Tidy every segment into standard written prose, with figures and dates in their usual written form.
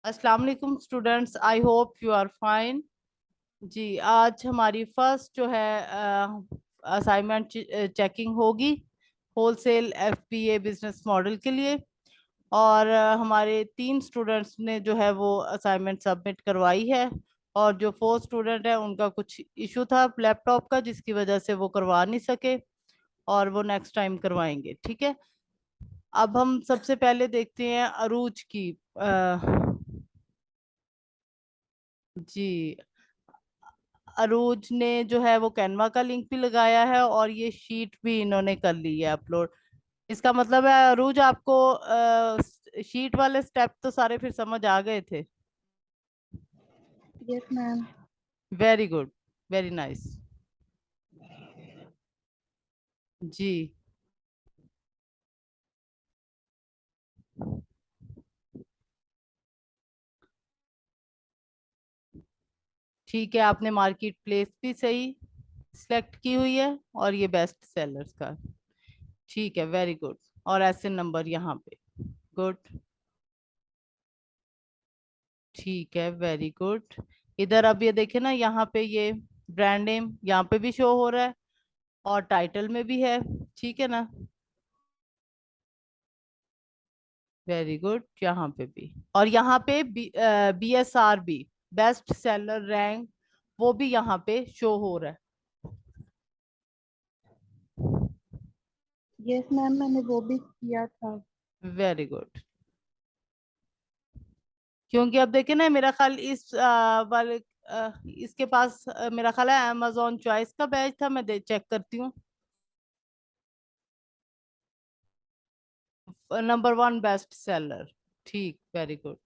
अस्सलाम वालेकुम students, I hope you are fine. जी, आज हमारी फर्स्ट जो है असाइनमेंट चेकिंग होगी होलसेल एफपीए बिजनेस मॉडल के लिए। और हमारे 3 स्टूडेंट्स ने जो है वो असाइनमेंट सबमिट करवाई है। और जो 4 स्टूडेंट है उनका कुछ इशू था लैपटॉप का, जिसकी वजह से वो करवा नहीं सके और वो नेक्स्ट टाइम करवाएंगे। ठीक है, अब हम सबसे पहले देखते हैं अरूज की। जी, अरूज ने जो है वो कैनवा का लिंक भी लगाया है और ये शीट भी इन्होंने कर ली है अपलोड। इसका मतलब है अरूज आपको शीट वाले स्टेप तो सारे फिर समझ आ गए थे। Yes ma'am. Very good, very nice. जी, ठीक है, आपने मार्केट प्लेस भी सही सिलेक्ट की हुई है और ये बेस्ट सेलर्स का। ठीक है, वेरी गुड। और ऐसे नंबर यहाँ पे। गुड, ठीक है, वेरी गुड। इधर अब ये देखे ना, यहाँ पे ये ब्रांड नेम यहाँ पे भी शो हो रहा है और टाइटल में भी है। ठीक है ना, वेरी गुड। यहाँ पे भी, और यहाँ पे BSR बेस्ट सेलर रैंक वो भी यहाँ पे शो हो रहा यस मैम, मैंने वो भी किया था। है। Very good. क्योंकि अब देखे ना, मेरा ख्याल इस वाले इसके पास मेरा ख्याल है अमेजोन चॉइस का बैच था। मैं चेक करती हूँ। Number 1 best seller. ठीक, वेरी गुड।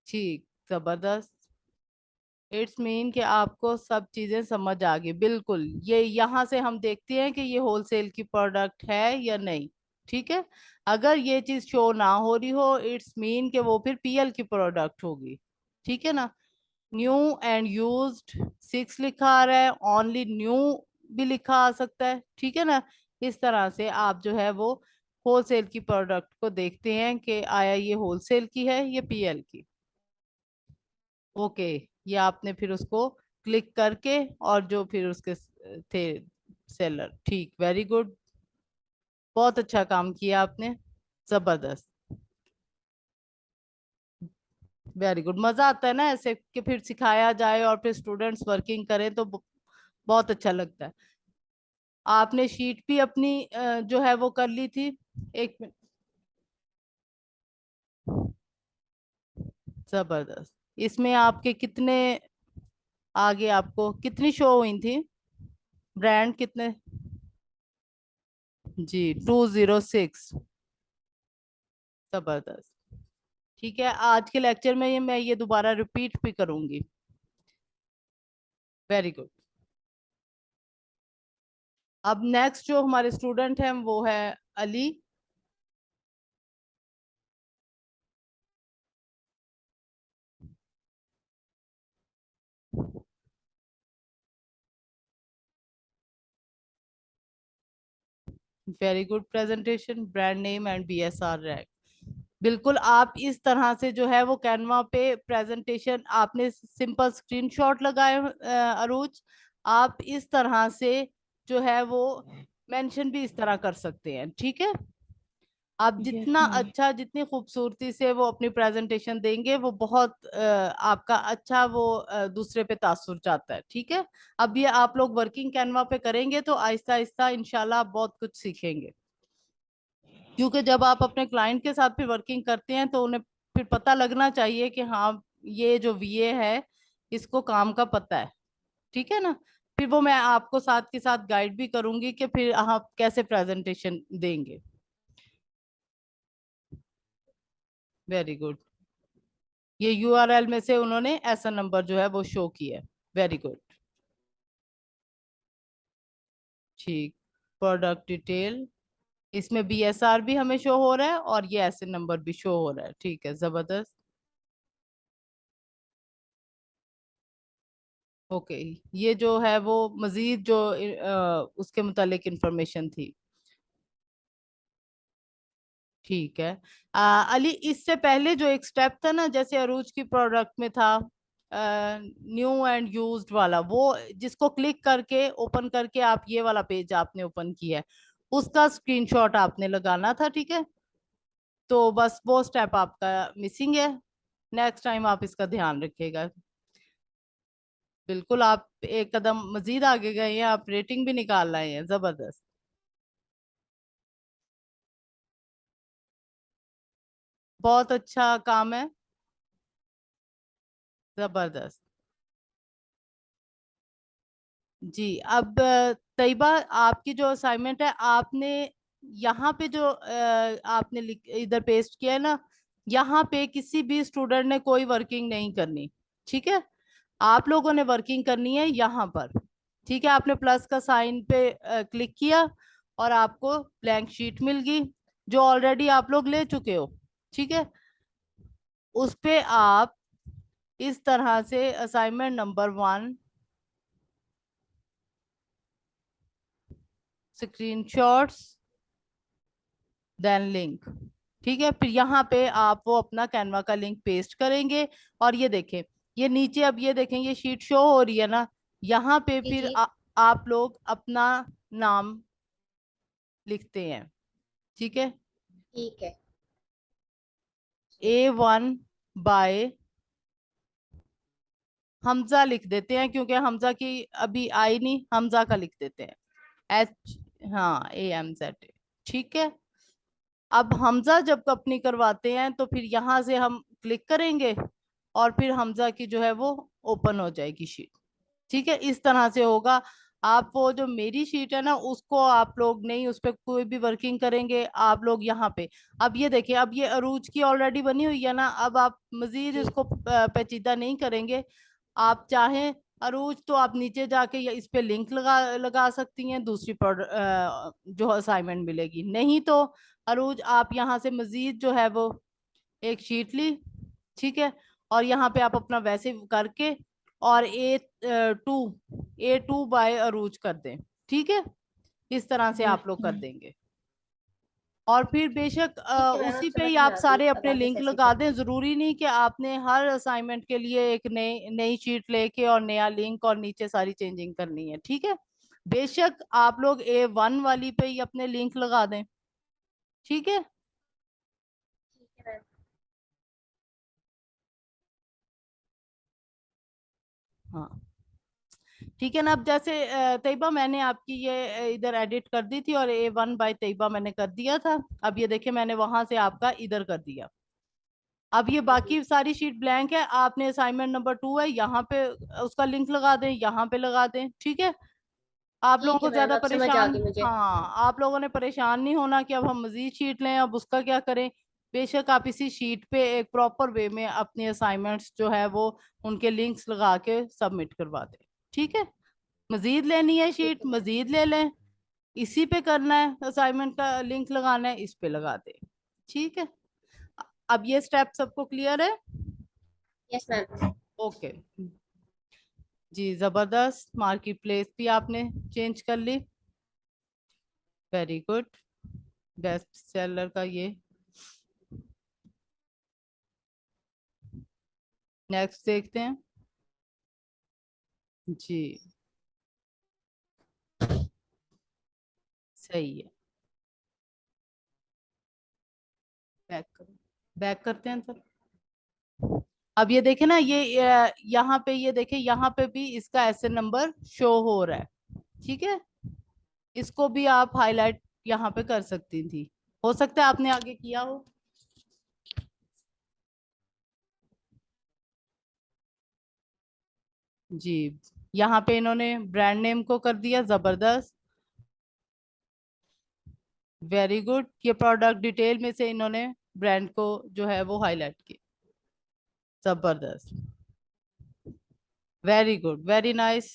ठीक, जबरदस्त। इट्स मीन कि आपको सब चीजें समझ आ गई बिल्कुल। ये यहाँ से हम देखते हैं कि ये होलसेल की प्रोडक्ट है या नहीं। ठीक है, अगर ये चीज शो ना हो रही हो, इट्स मीन कि वो फिर पीएल की प्रोडक्ट होगी। ठीक है ना, न्यू एंड यूज्ड 6 लिखा आ रहा है, ओनली न्यू भी लिखा आ सकता है। ठीक है ना, इस तरह से आप जो है वो होलसेल की प्रोडक्ट को देखते हैं कि आया ये होलसेल की है या पीएल की। ओके, ये आपने फिर उसको क्लिक करके, और जो फिर उसके थे सेलर। ठीक, वेरी गुड, बहुत अच्छा काम किया आपने, जबरदस्त। वेरी गुड, मजा आता है ना ऐसे कि फिर सिखाया जाए और फिर स्टूडेंट्स वर्किंग करें तो बहुत अच्छा लगता है। आपने शीट भी अपनी जो है वो कर ली थी। एक मिनट, जबरदस्त। इसमें आपके कितने आगे, आपको कितनी शो हुई थी, ब्रांड कितने? जी, 206। जबरदस्त। ठीक है, आज के लेक्चर में मैं ये दोबारा रिपीट भी करूंगी। Very good. अब नेक्स्ट जो हमारे स्टूडेंट हैं वो है Ali. Very good presentation, brand name and BSR rank. बिल्कुल, आप इस तरह से जो है वो कैनवा पे प्रेजेंटेशन, आपने सिंपल स्क्रीनशॉट लगाए अरूज, आप इस तरह से जो है वो मेंशन भी इस तरह कर सकते हैं। ठीक है, आप यस जितना मैम। अच्छा, जितनी खूबसूरती से वो अपनी प्रेजेंटेशन देंगे, वो बहुत आपका अच्छा वो दूसरे पे तासुर जाता है। ठीक है, अब ये आप लोग वर्किंग कैनवा पे करेंगे तो आहिस्ता आहिस्ता इंशाल्लाह आप बहुत कुछ सीखेंगे। क्योंकि जब आप अपने क्लाइंट के साथ फिर वर्किंग करते हैं तो उन्हें फिर पता लगना चाहिए कि हाँ, ये जो VA है इसको काम का पता है। ठीक है ना, फिर वो मैं आपको साथ के साथ गाइड भी करूंगी कि फिर आप कैसे प्रेजेंटेशन देंगे। वेरी गुड, ये URL में से उन्होंने ऐसा नंबर जो है वो शो किया है। Very good. ठीक, प्रोडक्ट डिटेल, इसमें BSR भी हमें शो हो रहा है और ये ऐसे नंबर भी शो हो रहा है। ठीक है, जबरदस्त। ओके, ये जो है वो मजीद जो उसके मुतालिक इंफॉर्मेशन थी। ठीक है। अली, इससे पहले जो एक स्टेप था ना, जैसे अरूज की प्रोडक्ट में था न्यू एंड यूज्ड वाला, वो जिसको क्लिक करके ओपन करके आप ये वाला पेज आपने ओपन किया है, उसका स्क्रीनशॉट आपने लगाना था, ठीक है। तो बस वो स्टेप आपका मिसिंग है। नेक्स्ट टाइम आप इसका ध्यान रखिएगा। बिल्कुल, आप एक कदम मजीद आगे गए हैं, आप रेटिंग भी निकाल रहे हैं, जबरदस्त। बहुत अच्छा काम है, जबरदस्त। जी, अब तैयबा, आपकी जो असाइनमेंट है, आपने यहाँ पे जो आपने इधर पेस्ट किया है ना, यहाँ पे किसी भी स्टूडेंट ने कोई वर्किंग नहीं करनी, ठीक है। आप लोगों ने वर्किंग करनी है यहाँ पर, ठीक है। आपने प्लस का साइन पे क्लिक किया और आपको ब्लैंक शीट मिल गई, जो ऑलरेडी आप लोग ले चुके हो, ठीक है। उस पे आप इस तरह से assignment number 1 screenshots then link, ठीक है। फिर यहाँ पे आप वो अपना कैनवा का लिंक पेस्ट करेंगे। और ये देखें, ये नीचे अब ये देखें, ये शीट शो हो रही है ना, यहाँ पे जी फिर जी। आप लोग अपना नाम लिखते हैं, ठीक है। ठीक है। A1 बाय हमजा लिख देते हैं, क्योंकि हमजा की अभी आई नहीं, हमजा का लिख देते हैं, H, हाँ, AMZ, ठीक है। अब हमजा जब अपनी करवाते हैं तो फिर यहाँ से हम क्लिक करेंगे और फिर हमजा की जो है वो ओपन हो जाएगी शीट, ठीक है। इस तरह से होगा। आप वो जो मेरी शीट है ना, उसको आप लोग नहीं, उस पर कोई भी वर्किंग करेंगे आप लोग यहाँ पे। अब ये देखिए, अब ये अरूज की ऑलरेडी बनी हुई है ना, अब आप मजीद जी इसको पेचीदा नहीं करेंगे। आप चाहें अरूज तो आप नीचे जाके या इस पे लिंक लगा लगा सकती हैं, दूसरी जो असाइनमेंट मिलेगी। नहीं तो अरूज, आप यहाँ से मजीद जो है वो एक शीट ली, ठीक है। और यहाँ पे आप अपना वैसे करके और A2 बाय अरूज कर दें, ठीक है। इस तरह से आप लोग कर देंगे। और फिर बेशक ठीक है मैम, अब उसी पे समझ ही में आप आ गई, सारे अब अपने आगे लिंक से ऐसे ही लगा दें। करूंगी। जरूरी नहीं कि आपने हर असाइनमेंट के लिए एक नई नई शीट लेके और नया लिंक और नीचे सारी चेंजिंग करनी है, ठीक है। बेशक आप लोग A1 वाली पे ही अपने लिंक लगा दें, ठीक है। ठीक है मैम। हाँ, ठीक है ना। अब जैसे तैयबा, मैंने आपकी ये इधर एडिट कर दी थी और A1 बाय तैयबा मैंने कर दिया था। अब ये देखिए, मैंने वहां से आपका इधर कर दिया। अब ये जी बाकी सारी शीट ब्लैंक है। आपने असाइनमेंट नंबर 2 है, यहाँ पे उसका लिंक लगा दें, यहाँ पे लगा दें, ठीक है। आप लोगों ठीक है को मैम, ज्यादा अब समझ आ परेशान, गई मुझे। हाँ, आप लोगों ने परेशान नहीं होना कि अब हम मजीद शीट लें, अब उसका क्या करें। बेशक आप इसी शीट पे एक प्रॉपर वे में अपनी असाइनमेंट्स जो है वो उनके लिंक्स लगा के सबमिट करवा दें, ठीक है। मजीद लेनी है ठीक शीट, है मैम। मजीद ले लें। इसी पे करना है, असाइनमेंट का लिंक लगाना है, इस पे लगा दें, ठीक है। अब ये स्टेप सबको क्लियर है? Yes ma'am. ओके जी, जबरदस्त। मार्केट प्लेस भी आपने चेंज कर ली, वेरी गुड। बेस्ट सेलर का ये, नेक्स्ट देखते हैं जी। सही है, बैक करो, बैक करते हैं तो। अब ये देखे ना, ये यहाँ पे, ये देखे यहाँ पे भी इसका एसएन नंबर शो हो रहा है, ठीक है। इसको भी आप हाईलाइट यहाँ पे कर सकती थी, हो सकता है आपने आगे किया हो। जी, यहाँ पे इन्होंने ब्रांड नेम को कर दिया, जबरदस्त, वेरी गुड। ये प्रोडक्ट डिटेल में से इन्होंने ब्रांड को जो है वो हाईलाइट किया, जबरदस्त, वेरी गुड, वेरी नाइस,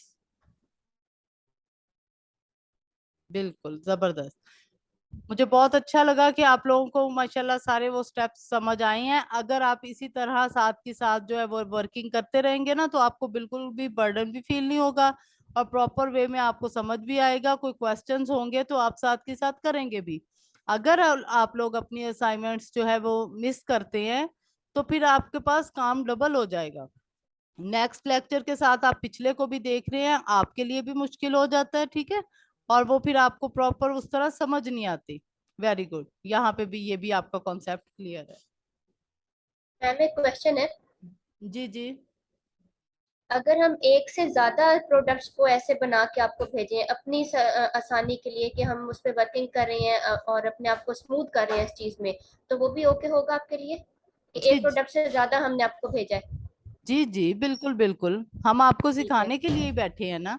बिल्कुल जबरदस्त। मुझे बहुत अच्छा लगा कि आप लोगों को माशाल्लाह सारे वो स्टेप्स समझ आए हैं। अगर आप इसी तरह साथ के साथ जो है वो वर्किंग करते रहेंगे ना, तो आपको बिल्कुल भी बर्डन भी फील नहीं होगा और प्रॉपर वे में आपको समझ भी आएगा। कोई क्वेश्चंस होंगे तो आप साथ के साथ करेंगे भी। अगर आप लोग अपनी असाइनमेंट्स जो है वो मिस करते हैं तो फिर आपके पास काम डबल हो जाएगा। नेक्स्ट लेक्चर के साथ आप पिछले को भी देख रहे हैं, आपके लिए भी मुश्किल हो जाता है, ठीक है, और वो फिर आपको प्रॉपर उस तरह समझ नहीं आती। वेरी गुड, यहाँ पे भी ये भी आपका कॉन्सेप्ट क्लियर है। मैम एक क्वेश्चन है, जी जी। अगर हम एक से ज्यादा प्रोडक्ट्स को ऐसे बना के आपको भेजें अपनी आसानी के लिए कि हम उस पर वर्किंग कर रहे हैं और अपने आप को स्मूथ कर रहे हैं इस चीज में, तो वो भी ओके होगा आपके लिए कि जी एक प्रोडक्ट से ज्यादा हमने आपको भेजा है? जी जी, बिल्कुल बिल्कुल, हम आपको ठीक है, सिखाने के लिए ही बैठे हैं ना।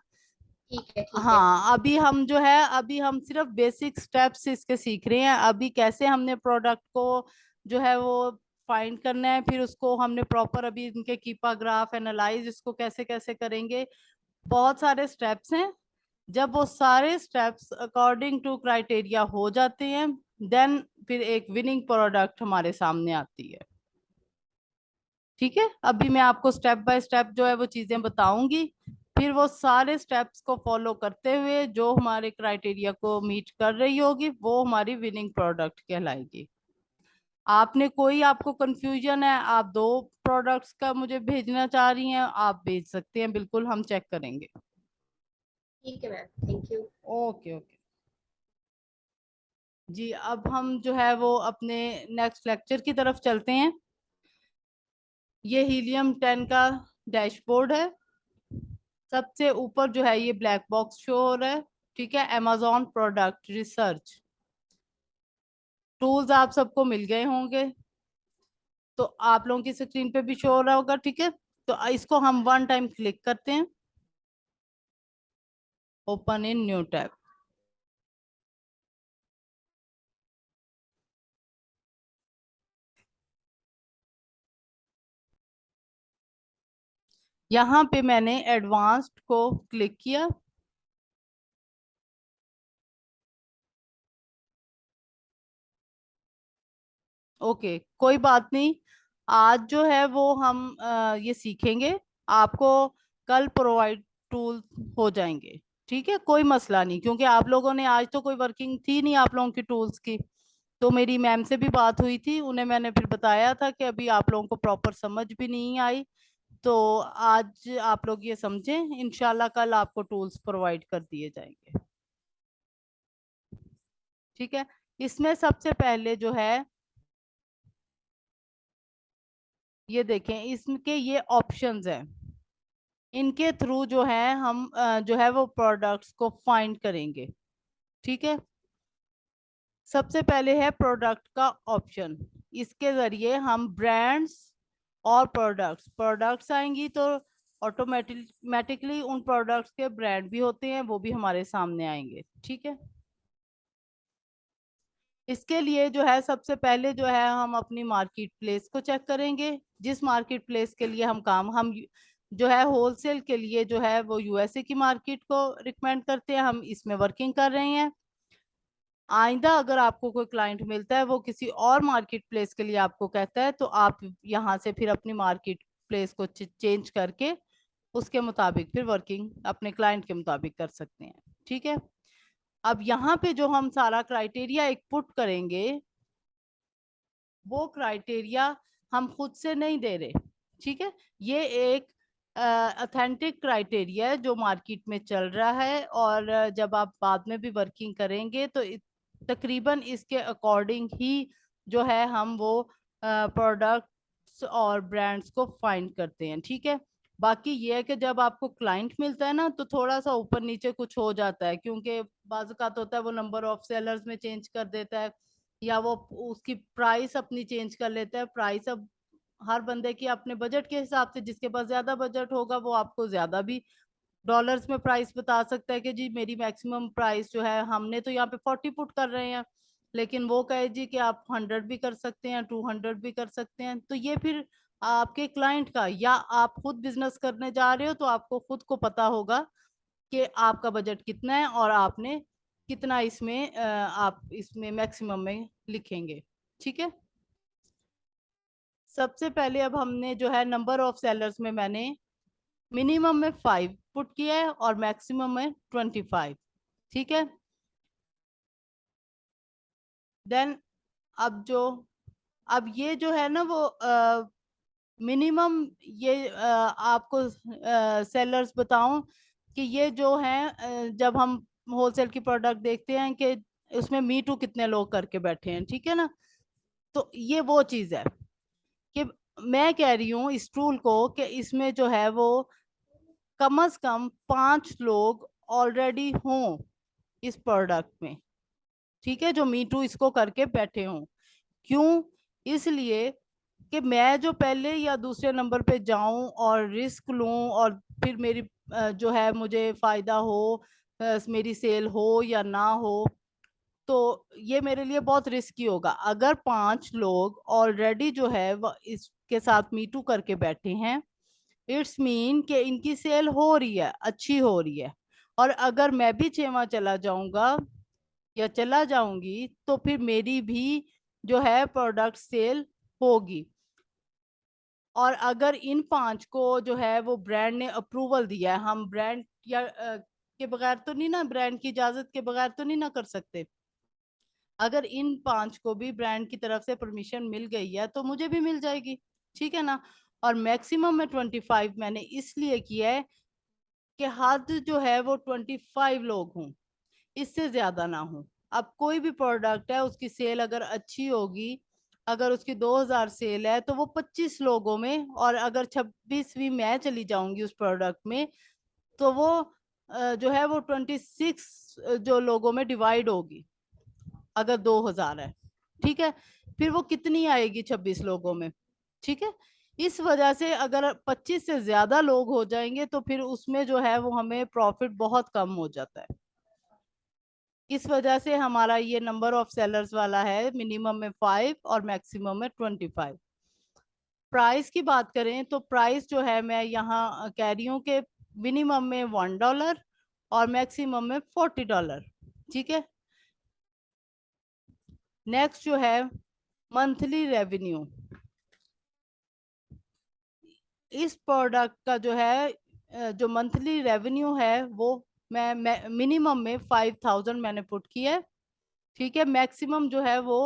ठीक है, ठीक है। हाँ, अभी हम जो है अभी हम सिर्फ बेसिक स्टेप्स इसके सीख रहे हैं। अभी कैसे हमने प्रोडक्ट को जो है वो फाइंड करना है, फिर उसको हमने प्रॉपर अभी इनके कीपा ग्राफ एनालाइज इसको कैसे कैसे करेंगे, बहुत सारे स्टेप्स हैं। जब वो सारे स्टेप्स अकॉर्डिंग टू क्राइटेरिया हो जाते हैं, देन फिर एक विनिंग प्रोडक्ट हमारे सामने आती है। ठीक है, अभी मैं आपको स्टेप बाय स्टेप जो है वो चीजें बताऊंगी, फिर वो सारे स्टेप्स को फॉलो करते हुए जो हमारे क्राइटेरिया को मीट कर रही होगी वो हमारी विनिंग प्रोडक्ट कहलाएगी। आपने कोई आपको कंफ्यूजन है, आप 2 प्रोडक्ट्स का मुझे भेजना चाह रही हैं, आप भेज सकते हैं, बिल्कुल हम चेक करेंगे। ठीक है ma'am, thank you. Okay okay जी, अब हम जो है वो अपने नेक्स्ट लेक्चर की तरफ चलते हैं। ये हीलियम 10 का डैशबोर्ड है। सबसे ऊपर जो है ये ब्लैक बॉक्स शो हो रहा है, ठीक है, amazon प्रोडक्ट रिसर्च टूल्स आप सबको मिल गए होंगे, तो आप लोगों की स्क्रीन पे भी शो हो रहा होगा, ठीक है। तो इसको हम वन टाइम क्लिक करते हैं, ओपन इन न्यू टैब। यहाँ पे मैंने एडवांस्ड को क्लिक किया। ओके, कोई बात नहीं, आज जो है वो हम ये सीखेंगे, आपको कल प्रोवाइड टूल हो जाएंगे, ठीक है, कोई मसला नहीं, क्योंकि आप लोगों ने आज तो कोई वर्किंग थी नहीं आप लोगों की टूल्स की। तो मेरी मैम से भी बात हुई थी, उन्हें मैंने फिर बताया था कि अभी आप लोगों को प्रॉपर समझ भी नहीं आई, तो आज आप लोग ये समझें, इंशाल्लाह कल आपको टूल्स प्रोवाइड कर दिए जाएंगे, ठीक है। इसमें सबसे पहले जो है ये देखें, इसके ये ऑप्शंस हैं, इनके थ्रू जो है हम जो है वो प्रोडक्ट्स को फाइंड करेंगे, ठीक है। सबसे पहले है प्रोडक्ट का ऑप्शन, इसके जरिए हम ब्रांड्स और प्रोडक्ट्स आएंगी तो ऑटोमेटिकली उन प्रोडक्ट्स के ब्रांड भी होते हैं, वो भी हमारे सामने आएंगे, ठीक है। इसके लिए जो है सबसे पहले जो है हम अपनी मार्केट प्लेस को चेक करेंगे, जिस मार्केट प्लेस के लिए हम जो है होलसेल के लिए जो है वो यूएसए की मार्केट को रिकमेंड करते हैं, हम इसमें वर्किंग कर रहे हैं। आइंदा अगर आपको कोई क्लाइंट मिलता है वो किसी और मार्केट प्लेस के लिए आपको कहता है, तो आप यहाँ से फिर अपनी मार्केट प्लेस को चेंज करके उसके मुताबिक फिर वर्किंग अपने क्लाइंट के मुताबिक कर सकते हैं, ठीक है। अब यहाँ पे जो हम सारा क्राइटेरिया एक पुट करेंगे, वो क्राइटेरिया हम खुद से नहीं दे रहे, ठीक है। ये एक ऑथेंटिक क्राइटेरिया है जो मार्केट में चल रहा है, और जब आप बाद में भी वर्किंग करेंगे तो तकरीबन इसके अकॉर्डिंग ही जो है हम वो प्रोडक्ट्स और ब्रांड्स को फाइंड करते हैं, ठीक है। बाकी ये है कि जब आपको क्लाइंट मिलता है ना तो थोड़ा सा ऊपर नीचे कुछ हो जाता है, क्योंकि बाज़ होता है वो नंबर ऑफ सेलर्स में चेंज कर देता है, या वो उसकी प्राइस अपनी चेंज कर लेता है। प्राइस अब हर बंदे की अपने बजट के हिसाब से, जिसके पास ज्यादा बजट होगा वो आपको ज्यादा भी डॉलर्स में प्राइस बता सकता है कि जी मेरी मैक्सिमम प्राइस जो है, हमने तो यहाँ पे 40 पुट कर रहे हैं, लेकिन वो कहे जी कि आप 100 भी कर सकते हैं, 200 भी कर सकते हैं। तो ये फिर आपके क्लाइंट का, या आप खुद बिजनेस करने जा रहे हो तो आपको खुद को पता होगा कि आपका बजट कितना है और आपने कितना इसमें आप इसमें मैक्सिमम में लिखेंगे, ठीक है। सबसे पहले अब हमने जो है नंबर ऑफ सेलर्स में मैंने मिनिमम में 5 पुट किया है और मैक्सिमम में 25, ठीक है। देन अब ये जो है ना वो मिनिमम ये आपको सेलर्स बताऊं कि ये जो है जब हम होलसेल की प्रोडक्ट देखते हैं कि उसमें मी टू कितने लोग करके बैठे हैं, ठीक है ना। तो ये वो चीज है कि मैं कह रही हूँ इस टूल को कि इसमें जो है वो कम से कम 5 लोग ऑलरेडी हों इस प्रोडक्ट में, ठीक है, जो मी टू इसको करके बैठे हों। क्यों? इसलिए कि मैं जो पहले या दूसरे नंबर पे जाऊं और रिस्क लूं और फिर मेरी जो है मुझे फायदा हो, मेरी सेल हो या ना हो, तो ये मेरे लिए बहुत रिस्की होगा। अगर 5 लोग ऑलरेडी जो है वो इसके साथ मीटू करके बैठे हैं, इट्स मीन कि इनकी सेल हो रही है, अच्छी हो रही है। और अगर मैं भी 6वां चला जाऊंगा या चला जाऊंगी तो फिर मेरी भी जो है प्रोडक्ट सेल होगी। और अगर इन 5 को जो है वो ब्रांड ने अप्रूवल दिया है, हम ब्रांड या के बगैर तो नहीं ना, ब्रांड की इजाजत के बगैर तो नहीं ना कर सकते। अगर इन 5 को भी ब्रांड की तरफ से परमिशन मिल गई है तो मुझे भी मिल जाएगी, ठीक है ना। और मैक्सिमम में 25 मैंने इसलिए किया है कि हद जो है वो 25 लोग हों, इससे ज्यादा ना हो। अब कोई भी प्रोडक्ट है उसकी सेल अगर अच्छी होगी, अगर उसकी 2000 सेल है तो वो 25 लोगों में, और अगर 26वीं मैं चली जाऊंगी उस प्रोडक्ट में तो वो जो है वो 26 जो लोगों में डिवाइड होगी। अगर 2000 है, ठीक है, फिर वो कितनी आएगी 26 लोगों में, ठीक है। इस वजह से अगर 25 से ज्यादा लोग हो जाएंगे तो फिर उसमें जो है वो हमें प्रॉफिट बहुत कम हो जाता है। इस वजह से हमारा ये नंबर ऑफ सेलर्स वाला है, मिनिमम में 5 और मैक्सिमम में 25। प्राइस की बात करें तो प्राइस जो है मैं यहाँ कह रही हूँ कि मिनिमम में $1 और मैक्सिमम में $40, ठीक है। नेक्स्ट जो है मंथली रेवेन्यू। इस प्रोडक्ट का जो है जो मंथली रेवेन्यू है वो मैं मिनिमम में 5000 मैंने पुट किया है, ठीक है। मैक्सिमम जो है वो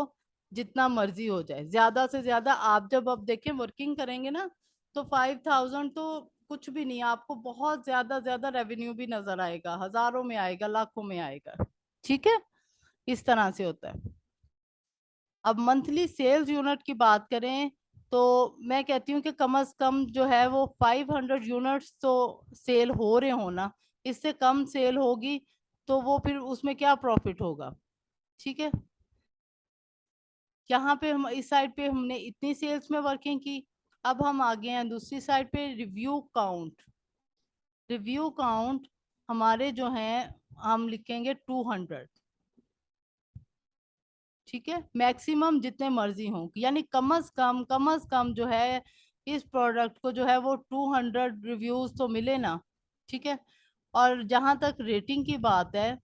जितना मर्जी हो जाए, ज्यादा से ज्यादा आप जब अब देखें वर्किंग करेंगे ना तो 5000 तो कुछ भी नहीं, आपको बहुत ज्यादा रेवेन्यू भी नजर आएगा, हजारों में आएगा, लाखों में आएगा, ठीक है। इस तरह से होता है। अब मंथली सेल्स यूनिट की बात करें तो मैं कहती हूँ कि कम से कम जो है वो 500 यूनिट्स तो सेल हो रहे हो ना। इससे कम सेल होगी तो वो फिर उसमें क्या प्रॉफिट होगा, ठीक है। यहाँ पे हम इस साइड पे हमने इतनी सेल्स में वर्किंग की। अब हम आ गए हैं दूसरी साइड पे, रिव्यू काउंट। रिव्यू काउंट हमारे जो हैं हम लिखेंगे 200, ठीक है। मैक्सिमम जितने मर्जी हों, यानी कम से कम जो है इस प्रोडक्ट को जो है वो 200 रिव्यूज तो मिले ना, ठीक है। और जहां तक रेटिंग की बात है,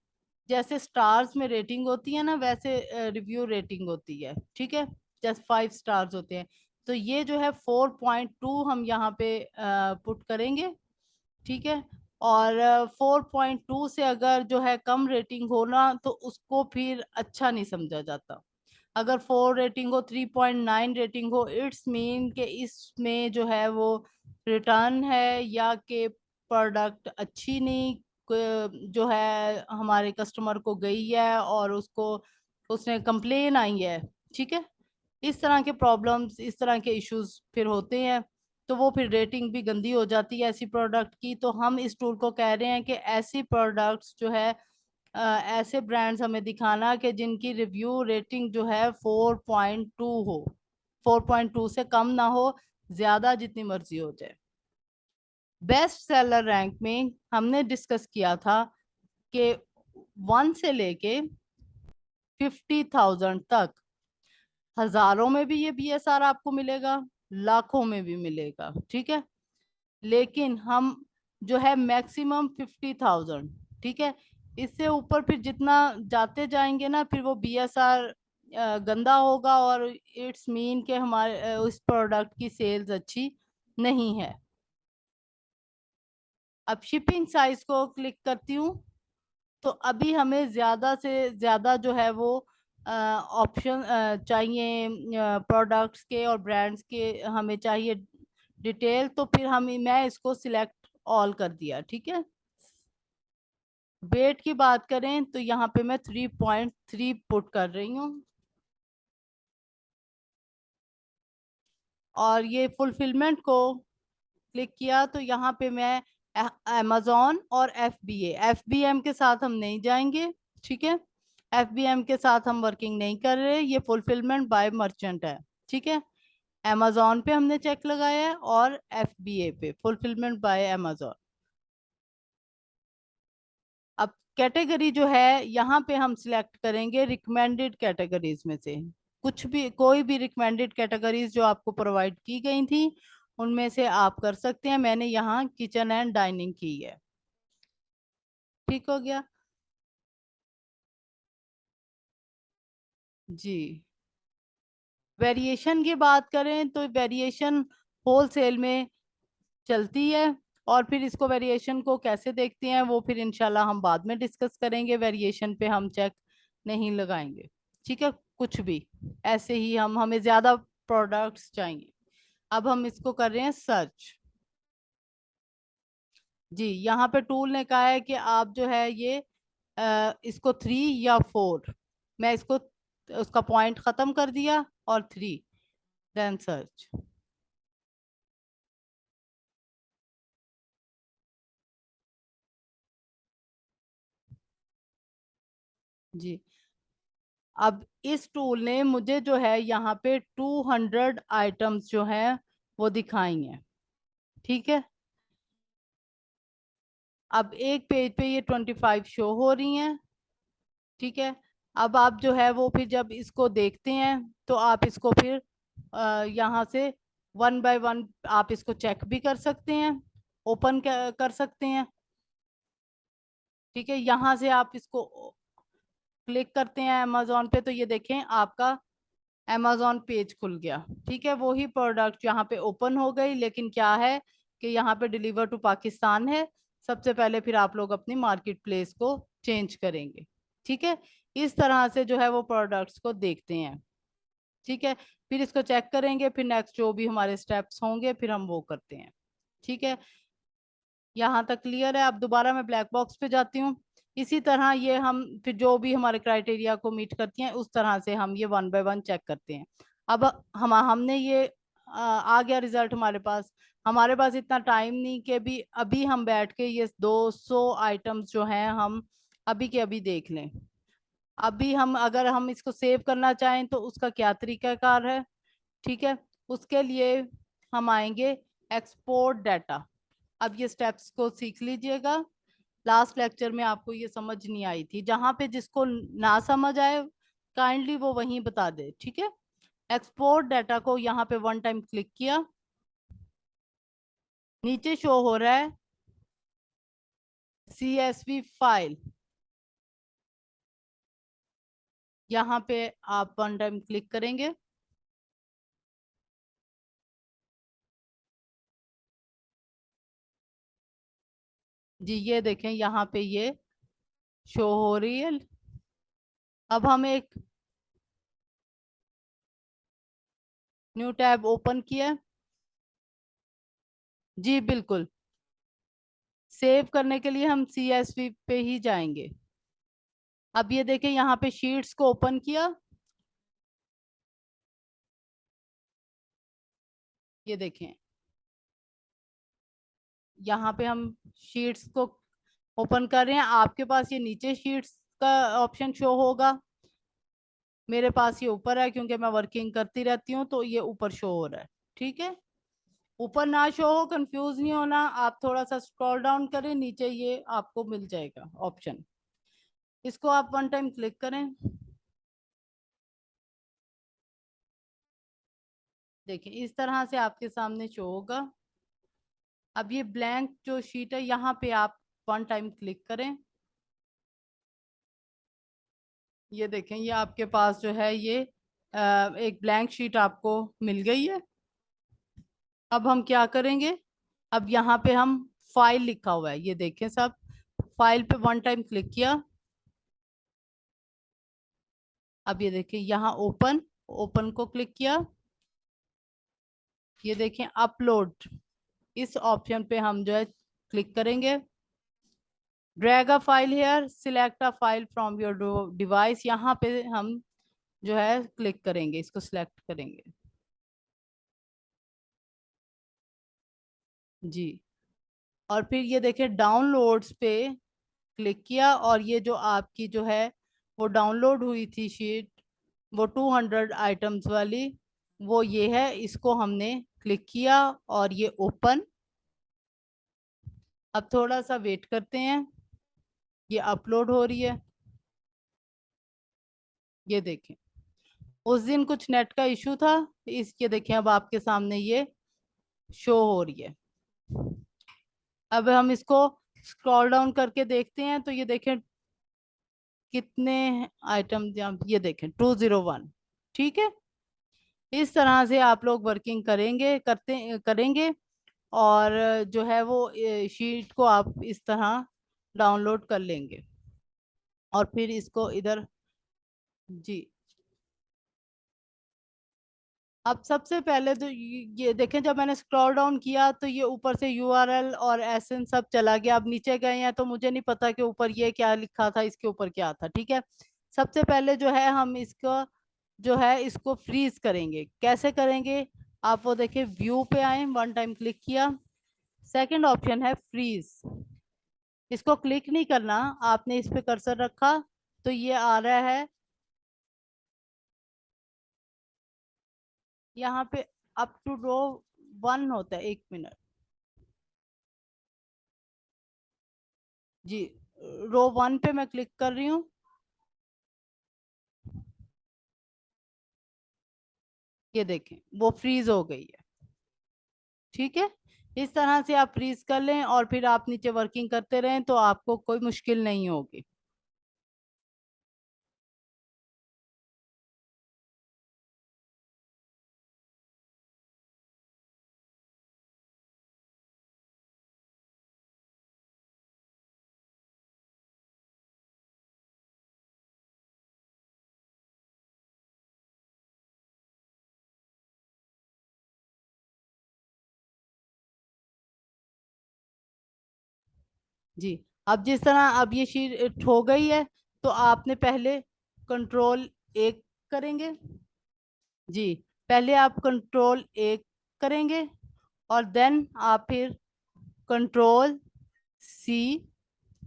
जैसे स्टार्स में रेटिंग होती है ना वैसे रिव्यू रेटिंग होती है, ठीक है। जैसे 5 स्टार्स होते हैं, तो ये जो है 4.2 हम यहाँ पे पुट करेंगे, ठीक है। और 4.2 से अगर जो है कम रेटिंग हो ना तो उसको फिर अच्छा नहीं समझा जाता। अगर 4 रेटिंग हो, 3.9 रेटिंग हो, इट्स मीन कि इसमें जो है वो रिटर्न है या कि प्रोडक्ट अच्छी नहीं जो है हमारे कस्टमर को गई है और उसको उसने कंप्लेन आई है, ठीक है। इस तरह के प्रॉब्लम्स, इस तरह के इश्यूज फिर होते हैं, तो वो फिर रेटिंग भी गंदी हो जाती है ऐसी प्रोडक्ट की। तो हम इस टूल को कह रहे हैं कि ऐसी प्रोडक्ट्स जो है ऐसे ब्रांड्स हमें दिखाना कि जिनकी रिव्यू रेटिंग जो है 4.2 हो, 4.2 से कम ना हो, ज्यादा जितनी मर्जी हो जाए। बेस्ट सेलर रैंक में हमने डिस्कस किया था कि 1 से लेके 50,000 तक, हजारों में भी ये बीएसआर आपको मिलेगा, लाखों में भी मिलेगा, ठीक है। लेकिन हम जो है मैक्सिमम 50,000, ठीक है। इससे ऊपर फिर जितना जाते जाएंगे ना फिर वो बीएसआर गंदा होगा और इट्स मीन के हमारे उस प्रोडक्ट की सेल्स अच्छी नहीं है। अब शिपिंग साइज को क्लिक करती हूँ तो अभी हमें ज्यादा से ज्यादा जो है वो ऑप्शन चाहिए प्रोडक्ट्स के और ब्रांड्स के, हमें चाहिए डिटेल, तो फिर मैं इसको सिलेक्ट ऑल कर दिया। ठीक है, वेट की बात करें तो यहाँ पे मैं 3.3 पुट कर रही हूँ, और ये फुलफिलमेंट को क्लिक किया तो यहाँ पे मैं अमेजोन और एफबीएम के साथ हम नहीं जाएंगे। ठीक है, एफबीएम के साथ हम वर्किंग नहीं कर रहे, ये फुलफिलमेंट बाय मर्चेंट है। ठीक है, अमेजोन पे हमने चेक लगाया है और एफबीए पे फुलफिलमेंट बाय अमेजोन। अब कैटेगरी जो है यहाँ पे हम सिलेक्ट करेंगे रिकमेंडेड कैटेगरीज में से, कुछ भी कोई भी रिकमेंडेड कैटेगरीज जो आपको प्रोवाइड की गई थी उनमें से आप कर सकते हैं। मैंने यहाँ किचन एंड डाइनिंग की है। ठीक हो गया जी। वेरिएशन की बात करें तो वेरिएशन होलसेल में चलती है, और फिर इसको वेरिएशन को कैसे देखते हैं वो फिर इंशाल्लाह हम बाद में डिस्कस करेंगे। वेरिएशन पे हम चेक नहीं लगाएंगे। ठीक है, कुछ भी ऐसे ही हमें ज्यादा प्रोडक्ट्स चाहिए। अब हम इसको कर रहे हैं सर्च जी। यहाँ पे टूल ने कहा है कि आप जो है ये इसको 3 या 4, मैं इसको उसका पॉइंट खत्म कर दिया और 3, देन सर्च जी। अब इस टूल ने मुझे जो है यहाँ पे 200 आइटम्स जो हैं वो दिखाई हैं। ठीक है, अब एक पेज पे ये 25 शो हो रही हैं। ठीक है, अब आप जो है वो फिर जब इसको देखते हैं तो आप इसको फिर यहाँ से 1 बाय 1 आप इसको चेक भी कर सकते हैं, ओपन कर सकते हैं। ठीक है, यहाँ से आप इसको क्लिक करते हैं अमेजोन पे तो ये देखें आपका अमेजोन पेज खुल गया। ठीक है, वही प्रोडक्ट यहाँ पे ओपन हो गई, लेकिन क्या है कि यहाँ पे डिलीवर टू पाकिस्तान है। सबसे पहले फिर आप लोग अपनी मार्केट प्लेस को चेंज करेंगे। ठीक है, इस तरह से जो है वो प्रोडक्ट्स को देखते हैं। ठीक है, फिर इसको चेक करेंगे, फिर नेक्स्ट जो भी हमारे स्टेप्स होंगे फिर हम वो करते हैं। ठीक है, यहाँ तक क्लियर है। अब दोबारा मैं ब्लैक बॉक्स पे जाती हूँ। इसी तरह ये हम फिर जो भी हमारे क्राइटेरिया को मीट करती हैं उस तरह से हम ये 1 बाय 1 चेक करते हैं। अब हमने ये आ गया रिजल्ट हमारे पास। हमारे पास इतना टाइम नहीं कि भी अभी हम बैठ के ये 200 आइटम्स जो हैं हम अभी के अभी देख लें। अभी हम अगर हम इसको सेव करना चाहें तो उसका क्या तरीकाकार है। ठीक है, उसके लिए हम आएंगे एक्सपोर्ट डाटा। अब ये स्टेप्स को सीख लीजिएगा, लास्ट लेक्चर में आपको ये समझ नहीं आई थी। जहां पे जिसको ना समझ आए काइंडली वो वहीं बता दे। ठीक है, एक्सपोर्ट डाटा को यहाँ पे 1 टाइम क्लिक किया, नीचे शो हो रहा है CSV फाइल। यहाँ पे आप 1 टाइम क्लिक करेंगे। जी ये देखें यहाँ पे ये शो हो रही है। अब हम एक न्यू टैब ओपन किया। जी बिल्कुल, सेव करने के लिए हम CSV पे ही जाएंगे। अब ये देखें यहाँ पे शीट्स को ओपन किया, ये देखें यहाँ पे हम शीट्स को ओपन कर रहे हैं। आपके पास ये नीचे शीट्स का ऑप्शन शो होगा, मेरे पास ये ऊपर है क्योंकि मैं वर्किंग करती रहती हूँ तो ये ऊपर शो हो रहा है। ठीक है, ऊपर ना शो हो, कंफ्यूज नहीं होना, आप थोड़ा सा स्क्रॉल डाउन करें, नीचे ये आपको मिल जाएगा ऑप्शन, इसको आप 1 टाइम क्लिक करें। देखिए इस तरह से आपके सामने शो होगा। अब ये ब्लैंक जो शीट है यहाँ पे आप 1 टाइम क्लिक करें। ये देखें ये आपके पास जो है ये एक ब्लैंक शीट आपको मिल गई है। अब हम क्या करेंगे, अब यहाँ पे हम फाइल लिखा हुआ है, ये देखें सब, फाइल पे 1 टाइम क्लिक किया। अब ये देखिए यहाँ ओपन, ओपन को क्लिक किया, ये देखें अपलोड, इस ऑप्शन पे हम जो है क्लिक करेंगे। Drag a file hair, select a file from your device, यहाँ पे हम जो है क्लिक करेंगे, इसको सिलेक्ट करेंगे जी। और फिर ये देखिए डाउनलोड्स पे क्लिक किया, और ये जो आपकी जो है वो डाउनलोड हुई थी शीट, वो 200 आइटम्स वाली, वो ये है, इसको हमने क्लिक किया और ये ओपन। अब थोड़ा सा वेट करते हैं, ये अपलोड हो रही है। ये देखें उस दिन कुछ नेट का इशू था, इस ये देखें अब आपके सामने ये शो हो रही है। अब हम इसको स्क्रॉल डाउन करके देखते हैं, तो ये देखें कितने आइटम, ये देखें 201। ठीक है, इस तरह से आप लोग वर्किंग करेंगे, और जो है वो शीट को आप इस तरह डाउनलोड कर लेंगे, और फिर इसको इधर जी। अब सबसे पहले तो ये देखें, जब मैंने स्क्रॉल डाउन किया तो ये ऊपर से यूआरएल और एसएन सब चला गया। अब नीचे गए हैं तो मुझे नहीं पता कि ऊपर ये क्या लिखा था, इसके ऊपर क्या था। ठीक है, सबसे पहले जो है हम इसको जो है इसको फ्रीज करेंगे। कैसे करेंगे, आप वो देखिए व्यू पे आए, वन टाइम क्लिक किया, सेकंड ऑप्शन है फ्रीज, इसको क्लिक नहीं करना, आपने इस पे कर्सर रखा तो ये आ रहा है यहाँ पे अप टू रो 1 होता है, 1 मिनट जी। रो 1 पे मैं क्लिक कर रही हूँ, ये देखें वो फ्रीज हो गई है। ठीक है, इस तरह से आप फ्रीज कर लें और फिर आप नीचे वर्किंग करते रहें तो आपको कोई मुश्किल नहीं होगी। जी, अब जिस तरह अब ये शीट हो गई है, तो आपने पहले कंट्रोल 1 करेंगे जी, पहले आप कंट्रोल 1 करेंगे, और देन आप फिर कंट्रोल C।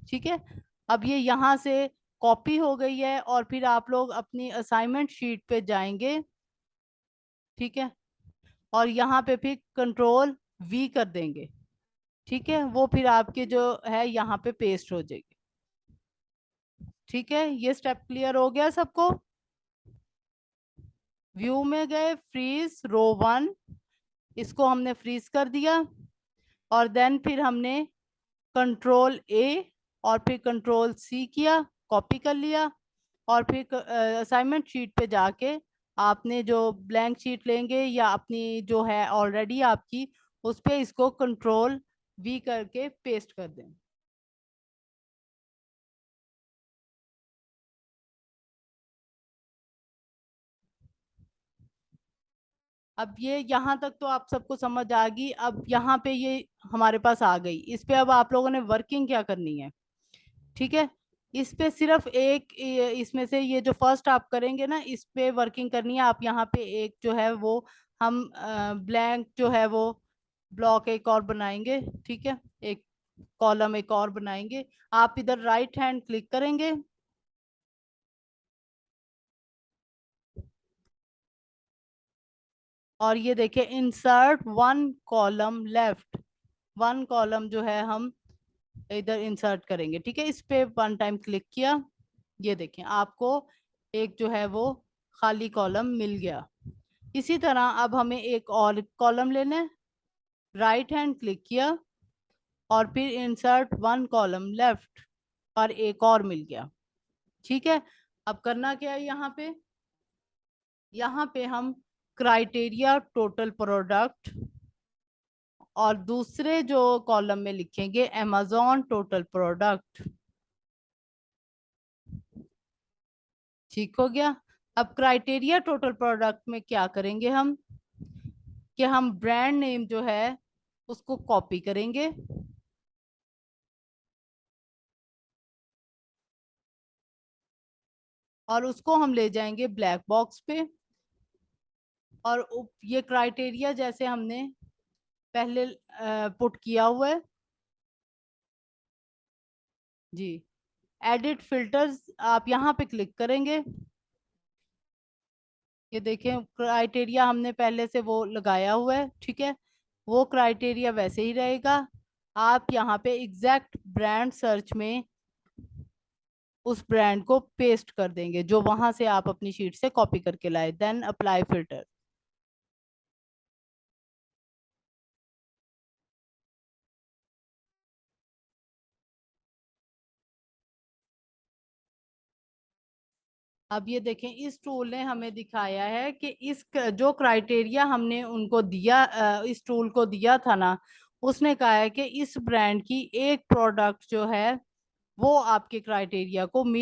ठीक है, अब ये यहाँ से कॉपी हो गई है, और फिर आप लोग अपनी असाइनमेंट शीट पे जाएंगे। ठीक है, और यहाँ पे फिर कंट्रोल V कर देंगे। ठीक है, वो फिर आपके जो है यहाँ पे पेस्ट हो जाएगी। ठीक है, ये स्टेप क्लियर हो गया सबको। व्यू में गए, फ्रीज रो 1, इसको हमने फ्रीज कर दिया, और देन फिर हमने कंट्रोल A और फिर कंट्रोल C किया, कॉपी कर लिया, और फिर असाइनमेंट शीट पे जाके आपने जो ब्लैंक शीट लेंगे या अपनी जो है ऑलरेडी आपकी, उस पे इसको कंट्रोल V करके पेस्ट कर दें। अब ये यहाँ तक तो आप सबको समझ आ गई। अब यहाँ पे ये हमारे पास आ गई, इस पे अब आप लोगों ने वर्किंग क्या करनी है। ठीक है, इस पे सिर्फ एक इसमें से ये जो फर्स्ट आप करेंगे ना, इस पे वर्किंग करनी है। आप यहाँ पे एक जो है वो हम ब्लैंक जो है वो ब्लॉक एक और बनाएंगे। ठीक है, एक कॉलम एक और बनाएंगे। आप इधर राइट हैंड क्लिक करेंगे, और ये देखिए इंसर्ट 1 कॉलम लेफ्ट, 1 कॉलम जो है हम इधर इंसर्ट करेंगे। ठीक है, इस पे वन टाइम क्लिक किया, ये देखें आपको एक जो है वो खाली कॉलम मिल गया। इसी तरह अब हमें एक और कॉलम लेना है, राइट हैंड क्लिक किया, और फिर इंसर्ट 1 कॉलम लेफ्ट, और एक और मिल गया। ठीक है, अब करना क्या है, यहाँ पे हम क्राइटेरिया टोटल प्रोडक्ट, और दूसरे जो कॉलम में लिखेंगे अमेज़न टोटल प्रोडक्ट। ठीक हो गया। अब क्राइटेरिया टोटल प्रोडक्ट में क्या करेंगे हम, कि हम ब्रांड नेम जो है उसको कॉपी करेंगे और उसको हम ले जाएंगे ब्लैक बॉक्स पे। और ये क्राइटेरिया जैसे हमने पहले पुट किया हुआ है जी, एडिट फिल्टर्स आप यहाँ पे क्लिक करेंगे। ये देखें क्राइटेरिया हमने पहले से वो लगाया हुआ है, ठीक है, वो क्राइटेरिया वैसे ही रहेगा। आप यहाँ पे एग्जैक्ट ब्रांड सर्च में उस ब्रांड को पेस्ट कर देंगे जो वहां से आप अपनी शीट से कॉपी करके लाए, देन अप्लाई फिल्टर। अब ये देखें इस टूल ने हमें दिखाया है कि इस जो क्राइटेरिया हमने उनको दिया, इस टूल को दिया था ना, उसने कहा है कि इस ब्रांड की एक प्रोडक्ट जो है वो आपके क्राइटेरिया को मीट